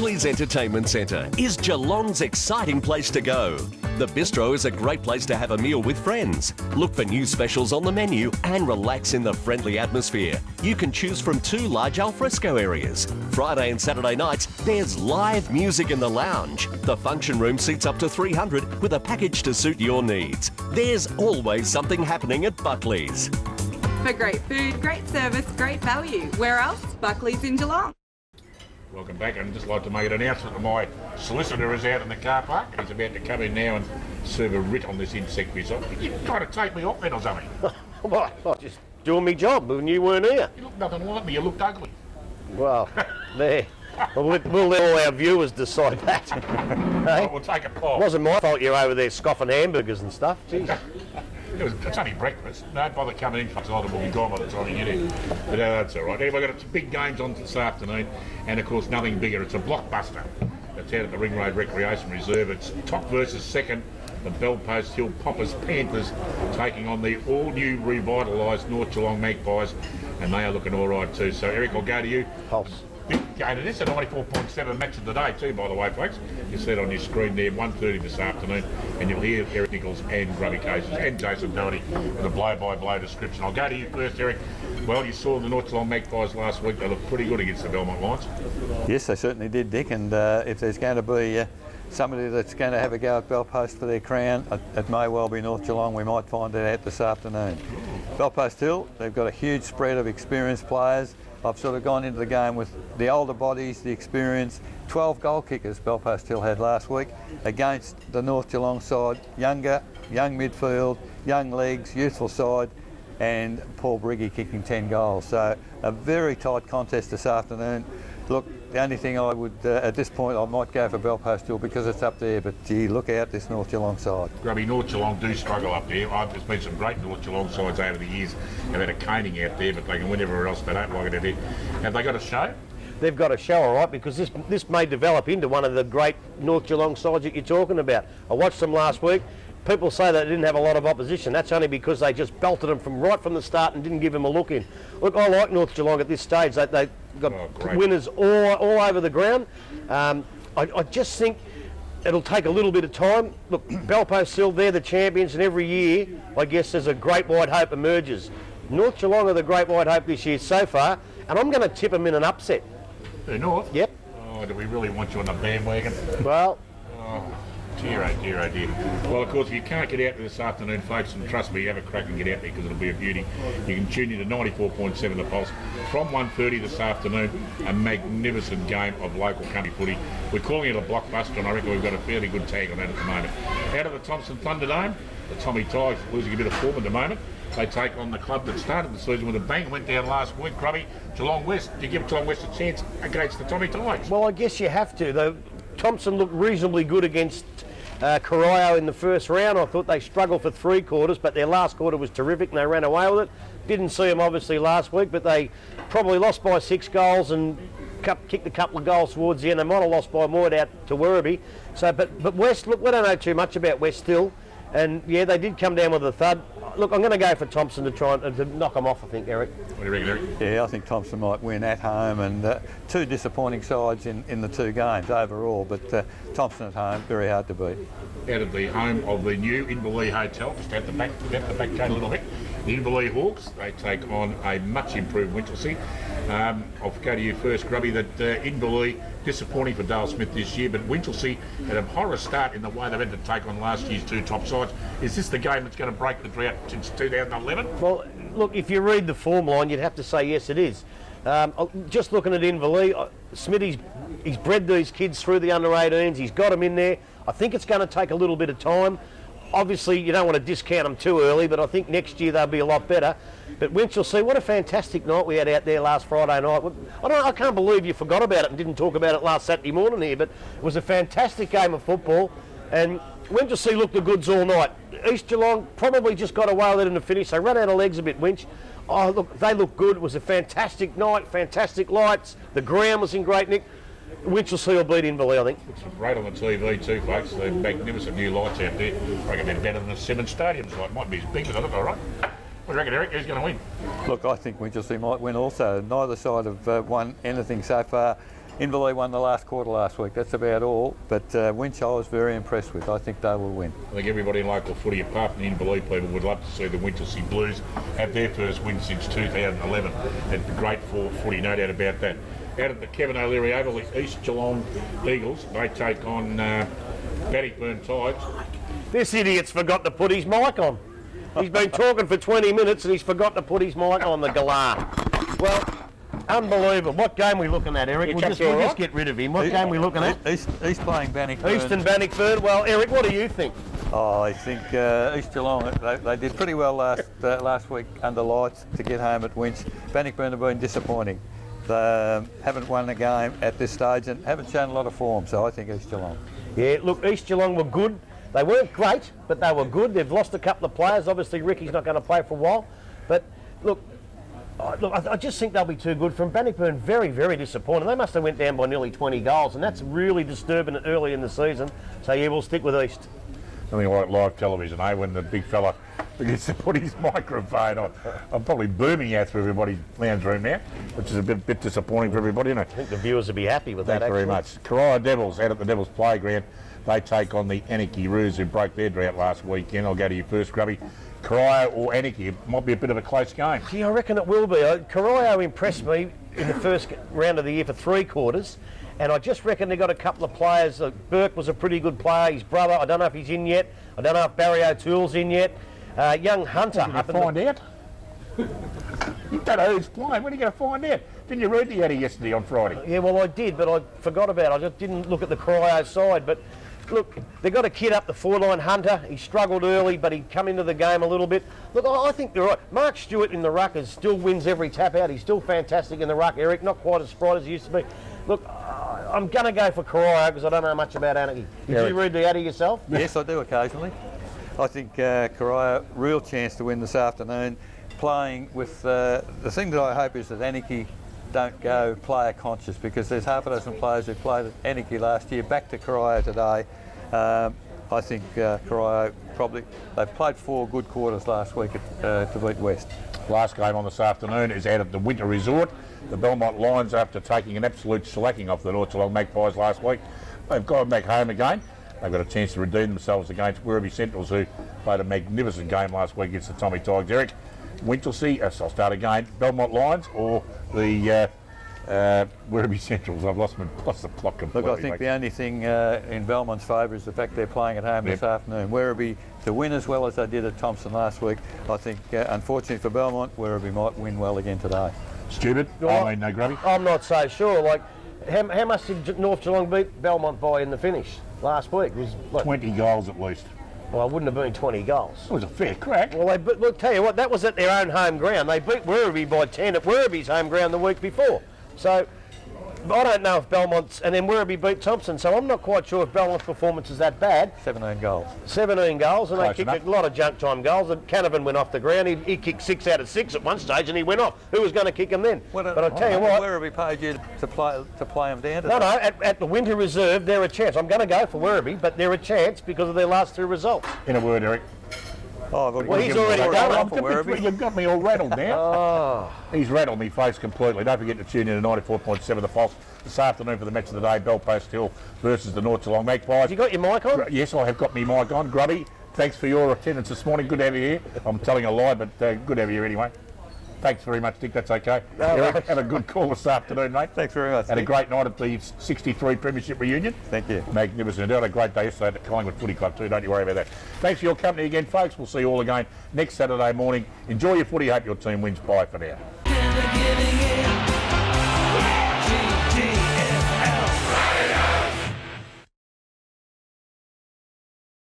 Buckleys Entertainment Centre is Geelong's exciting place to go. The bistro is a great place to have a meal with friends. Look for new specials on the menu and relax in the friendly atmosphere. You can choose from 2 large alfresco areas. Friday and Saturday nights, there's live music in the lounge. The function room seats up to 300 with a package to suit your needs. There's always something happening at Buckleys. For great food, great service, great value. Where else? Buckleys in Geelong. Welcome back. I'd just like to make an announcement that my solicitor is out in the car park. He's about to come in now and serve a writ on this insect result. You're trying to take me off then or something? Well, I'm just doing my job when you weren't here. You look nothing like me. You looked ugly. Well, there. We'll let all our viewers decide that. Hey? We'll take a poll. It wasn't my fault you were over there scoffing hamburgers and stuff. Jeez. It's only breakfast. Don't bother coming in for either. We'll be gone by the time you get in. But that's all right. Anyway, we've got big games on this afternoon, and of course nothing bigger. It's a blockbuster. It's out at the Ring Road Recreation Reserve. It's top versus second. The Belpost Hill Poppers Panthers taking on the all-new revitalised North Geelong Magpies, and they are looking all right too. So Eric, I'll go to you. Pulse. Big game. It is a 94.7 match of the day too, by the way, folks. You see it on your screen there, 1:30 this afternoon, and you'll hear Eric Nicholls and Grubby Cations and Jason Doherty with a blow-by-blow description. I'll go to you first, Eric. Well, you saw the North Geelong Magpies last week. They looked pretty good against the Belmont Lions. Yes, they certainly did, Dick, and if there's going to be somebody that's going to have a go at Belpost for their crown, it may well be North Geelong. We might find it out this afternoon. Belpost Hill, they've got a huge spread of experienced players. I've sort of gone into the game with the older bodies, the experience. 12 goal kickers Belpost Hill had last week against the North Geelong side. Young midfield, young legs, youthful side, and Paul Briggy kicking 10 goals. So a very tight contest this afternoon. Look, the only thing I would, at this point, I might go for Belpost Hill because it's up there, but gee, look out this North Geelong side. Grubby, North Geelong do struggle up there. There's been some great North Geelong sides over the years. They've had a caning out there, but they can win everywhere else. They don't like it out there. Have they got a show? They've got a show, all right, because this may develop into one of the great North Geelong sides that you're talking about. I watched them last week. People say they didn't have a lot of opposition. That's only because they just belted them right from the start and didn't give them a look in. Look, I like North Geelong at this stage. They've got winners all over the ground. I just think it'll take a little bit of time. Look, Belpost Hill, they're the champions, and every year, I guess, there's a great white hope emerges. North Geelong are the great white hope this year so far, and I'm going to tip them in an upset. The North? Yep. Oh, do we really want you on the bandwagon? Well... Dear, oh dear, oh dear. Well, of course, if you can't get out there this afternoon, folks, and trust me, have a crack and get out there because it'll be a beauty. You can tune in to 94.7 The Pulse from 1:30 this afternoon. A magnificent game of local country footy. We're calling it a blockbuster, and I reckon we've got a fairly good tag on that at the moment. Out of the Thompson Thunderdome, the Tommy Tigers losing a bit of form at the moment. They take on the club that started the season with a bang, went down last week, Grubby, Geelong West. Do you give Geelong West a chance against the Tommy Tigers? Well, I guess you have to. Thompson looked reasonably good against Corio in the first round. I thought they struggled for 3 quarters, but their last quarter was terrific and they ran away with it. Didn't see them obviously last week, but they probably lost by 6 goals and kicked a couple of goals towards the end. They might have lost by more out to Werribee. So, but West, look, we don't know too much about West still, and yeah, they did come down with a thud. Look, I'm going to go for Thompson to try and to knock them off, I think, Eric. What do you reckon, Eric? Yeah, I think Thompson might win at home, and 2 disappointing sides in the 2 games overall, but Thompson at home, very hard to beat. Out of the home of the new Inverleigh Hotel, just out the back gate a little bit. The Inverleigh Hawks, they take on a much improved Winchelsea. I'll go to you first, Grubby, that Inverleigh, disappointing for Dale Smith this year, but Winchelsea had a horror start in the way they've had to take on last year's 2 top sides. Is this the game that's going to break the drought since 2011? Well, look, if you read the form line, you'd have to say yes, it is. Just looking at Inverleigh, Smitty's he's bred these kids through the under-18s. He's got them in there. I think it's going to take a little bit of time. Obviously, you don't want to discount them too early, but I think next year they'll be a lot better. But Winchelsea, what a fantastic night we had out there last Friday night. I can't believe you forgot about it and didn't talk about it last Saturday morning here, but it was a fantastic game of football. And Winchelsea looked the goods all night. East Geelong probably just got away with it in the finish. They ran out of legs a bit, Winch. Oh, look, they looked good. It was a fantastic night, fantastic lights. The ground was in great nick. Winchelsea will beat Inverleigh, I think. Looks great on the TV too, folks. The magnificent new lights out there. I reckon they're better than the Simmons Stadium's light. Might be as big, but they look all right. What do you reckon, Eric? Who's going to win? Look, I think Winchelsea might win also. Neither side have won anything so far Inverleigh won the last quarter last week. That's about all. But Winch I was very impressed with. I think they will win. I think everybody in local footy, apart from the Inverleigh people, would love to see the Winchelsea Blues have their first win since 2011. It'd be great for footy, no doubt about that. Out at the Kevin O'Leary Oval, the East Geelong Eagles, they take on Bannockburn Tides. This idiot's forgot to put his mic on. He's been talking for 20 minutes and he's forgot to put his mic on, the galah. Well, unbelievable. What game are we looking at, Eric? We'll just get rid of him. What game are we looking at? East playing Bannockburn. East and Bannockburn. Well, Eric, what do you think? Oh, I think East Geelong, they did pretty well last week under lights to get home at Winch. Bannockburn have been disappointing. They haven't won a game at this stage and haven't shown a lot of form, so I think East Geelong. Yeah, look, East Geelong were good. They weren't great, but they were good. They've lost a couple of players. Obviously, Ricky's not going to play for a while. But, look, I just think they'll be too good. From Bannockburn, very, very disappointing. They must have went down by nearly 20 goals, and that's really disturbing early in the season. So, yeah, we'll stick with East. Something like live television, when the big fella gets to put his microphone on. I'm probably booming out through everybody's lounge room now, which is a bit disappointing for everybody, isn't it? I think the viewers will be happy with that, Thanks very much. Corio Devils out at the Devils Playground. They take on the Anarchy Roos, who broke their drought last weekend. I'll go to you first, Grubby. Corio or Anarchy? It might be a bit of a close game. Yeah, I reckon it will be. Corio impressed me in the first round of the year for 3 quarters. And I just reckon they got a couple of players. Burke was a pretty good player. His brother, I don't know if he's in yet. I don't know if Barry O'Toole's in yet. Young Hunter. Did you find out? You don't know who's playing. When are you going to find out? Didn't you read the Addy yesterday on Friday? Yeah, well, I did, but I forgot about it. I just didn't look at the Corio side. But look, they've got a kid up the forward line, Hunter. He struggled early, but he come into the game a little bit. Look, I think they're right. Mark Stewart in the ruck still wins every tap out. He's still fantastic in the ruck, Eric. Not quite as spry as he used to be. Look, I'm going to go for Corio because I don't know much about Anarchy. Did you read the Addy yourself? Yes, I do occasionally. I think Corio, real chance to win this afternoon. Playing with the thing that I hope is that Anarchy don't go player conscious, because there's half a dozen players who played at Anarchy last year back to Corio today. I think Corio probably, they've played 4 good quarters last week to beat West. Last game on this afternoon is out at the Winter Resort. The Belmont Lions, after taking an absolute shellacking off the North Geelong Magpies last week, they've gone back home again. They've got a chance to redeem themselves against Werribee Centrals, who played a magnificent game last week against the Tommy Tigers. Eric, Winchelsea, I'll start again. Belmont Lions or the Werribee Centrals? I've lost the plot completely. Look, I think the only thing in Belmont's favour is the fact they're playing at home this afternoon. Werribee to win as well as they did at Thompson last week. I think, unfortunately for Belmont, Werribee might win well again today. Stupid. I mean, no Grubby. I'm not so sure. Like, how much did North Geelong beat Belmont by in the finish last week? It was like, 20 goals at least. Well, it wouldn't have been 20 goals. It was a fair crack. Well, look, tell you what, that was at their own home ground. They beat Werribee by 10 at Werribee's home ground the week before. So, I don't know if Belmont's, and then Werribee beat Thompson, so I'm not quite sure if Belmont's performance is that bad. 17 goals. 17 goals, and Close they kicked enough. a lot of junk time goals. And Canavan went off the ground. He kicked 6 out of 6 at one stage, and he went off. Who was going to kick him then? But I tell you what, Werribee paid you to play them down. no, at the Winter Reserve, they're a chance. I'm going to go for Werribee, but they're a chance because of their last 2 results. In a word, Eric. Oh, Well, he's already done it. You've got me all rattled now. He's rattled me face completely. Don't forget to tune in to 94.7 The Pulse this afternoon for the match of the day, Belpost Hill versus the North Geelong Magpies. You got your mic on? Yes, I have got my mic on. Grubby, thanks for your attendance this morning. Good to have you here. I'm telling a lie, but good to have you here anyway. Thanks very much, Dick. That's okay. Eric, have a good call this afternoon, mate. Thanks very much. Had a Dick. great night at the 63 Premiership reunion. Thank you. Magnificent. Had a great day yesterday at the Collingwood Footy Club too. Don't you worry about that. Thanks for your company again, folks. We'll see you all again next Saturday morning. Enjoy your footy. Hope your team wins. Bye for now.